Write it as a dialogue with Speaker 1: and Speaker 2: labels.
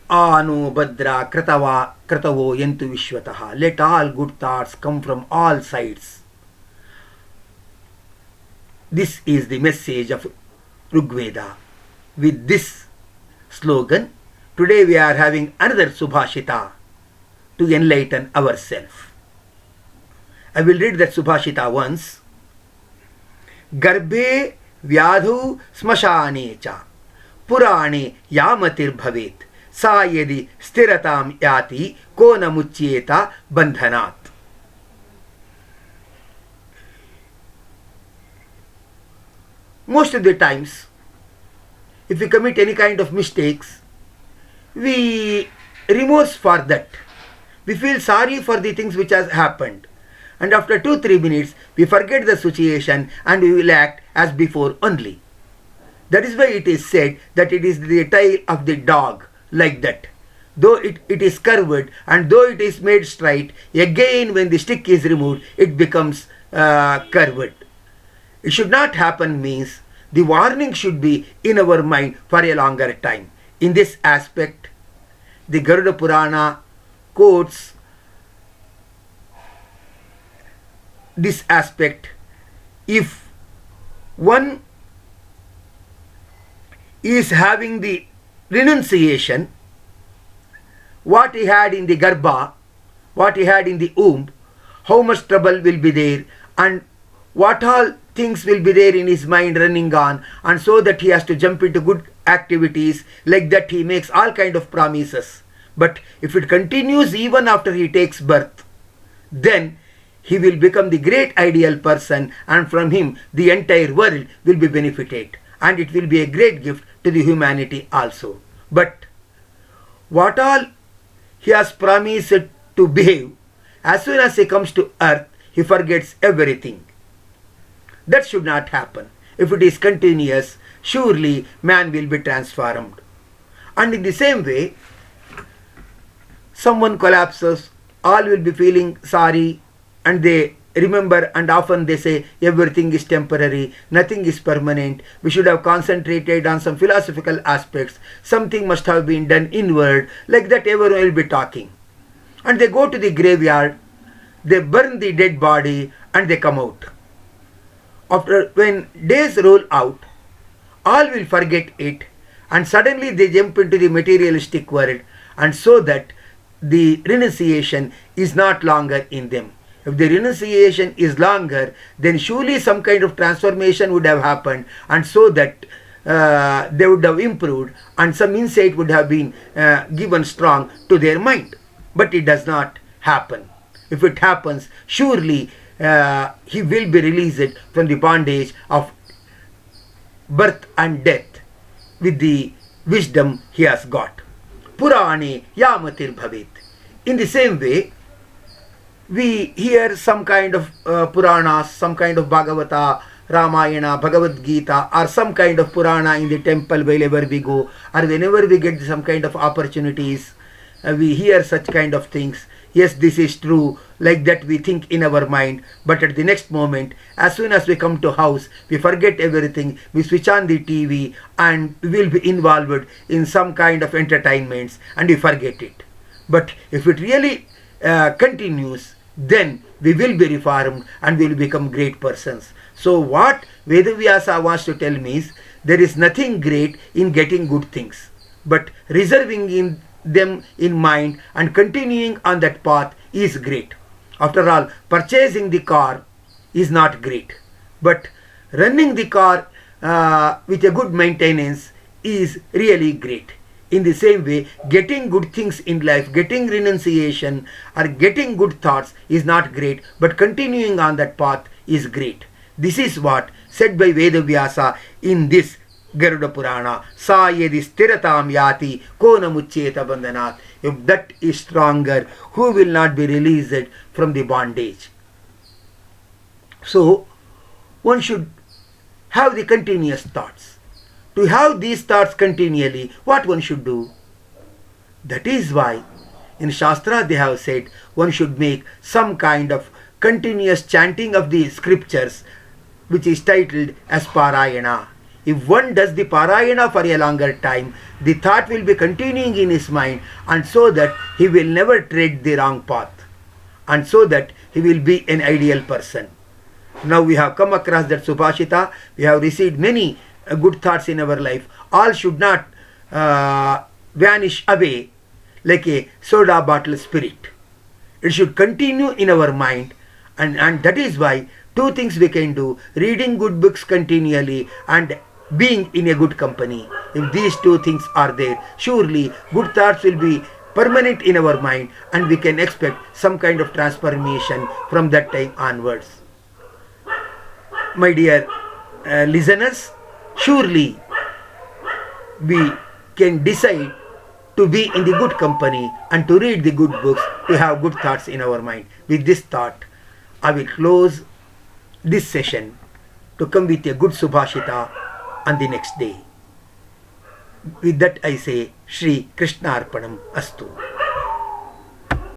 Speaker 1: Anu Badra Kratavo Yentu Vishwataha. Let all good thoughts come from all sides. This is the message of Rigveda. With this slogan, today we are having another Subhashita to enlighten ourselves. I will read that Subhashita once. Garbhe vyadhu smashane cha purane yamatir bhavet sa yadi stiratam yati ko namuchyeta bandhanat. Most of the times, if we commit any kind of mistakes, we remorse for that. We feel sorry for the things which has happened. And after 2-3 minutes, we forget the situation and we will act as before only. That is why it is said that it is the tail of the dog, like that. Though it is curved and though it is made straight, again when the stick is removed, it becomes curved. It should not happen means the warning should be in our mind for a longer time. In this aspect, the Garuda Purana quotes this aspect. If one is having the renunciation, what he had in the garbha, what he had in the womb, how much trouble will be there and what all things will be there in his mind running on, and so that he has to jump into good activities, like that he makes all kind of promises. But if it continues even after he takes birth, then he will become the great ideal person, and from him the entire world will be benefited, and it will be a great gift to the humanity also. But what all he has promised to behave, as soon as he comes to earth, he forgets everything. That should not happen. If it is continuous, surely man will be transformed. And in the same way, someone collapses, all will be feeling sorry, and they remember, and often they say everything is temporary, nothing is permanent, we should have concentrated on some philosophical aspects, something must have been done inward, like that everyone will be talking. And they go to the graveyard, they burn the dead body, and they come out. After, when days roll out, all will forget it, and suddenly they jump into the materialistic world, and so that the renunciation is not longer in them. If the renunciation is longer, then surely some kind of transformation would have happened, and so that they would have improved, and some insight would have been given strong to their mind. But it does not happen. If it happens, surely he will be released from the bondage of birth and death with the wisdom he has got. Purane yamatir bhavet. In the same way, we hear some kind of Puranas, some kind of Bhagavata, Ramayana, Bhagavad Gita, or some kind of Purana in the temple wherever we go, or whenever we get some kind of opportunities, we hear such kind of things. Yes, this is true, like that we think in our mind, but at the next moment, as soon as we come to house, we forget everything, we switch on the TV, and we will be involved in some kind of entertainments, and we forget it. But if it really continues, then we will be reformed and we will become great persons. So what Vedavyasa wants to tell me is, there is nothing great in getting good things, but reserving them in mind and continuing on that path is great. After all, purchasing the car is not great, but running the car with a good maintenance is really great. In the same way, getting good things in life, getting renunciation or getting good thoughts is not great, but continuing on that path is great. This is what said by Vedavyasa in this Garuda Purana. Sa yedi stiratam yati kona muccheta bandhanat. If that is stronger, who will not be released from the bondage? So, one should have the continuous thoughts. To have these thoughts continually, what one should do? That is why in Shastra they have said one should make some kind of continuous chanting of the scriptures, which is titled as Parayana. If one does the Parayana for a longer time, the thought will be continuing in his mind, and so that he will never tread the wrong path, and so that he will be an ideal person. Now we have come across that Subhashita, we have received many good thoughts in our life. All should not vanish away like a soda bottle spirit. It should continue in our mind, and that is why two things we can do: reading good books continually and being in a good company. If these two things are there, surely good thoughts will be permanent in our mind, and we can expect some kind of transformation from that time onwards. My dear listeners, surely we can decide to be in the good company and to read the good books, to have good thoughts in our mind. With this thought, I will close this session to come with a good Subhashita on the next day. With that I say, Shri Krishna Arpanam Astu.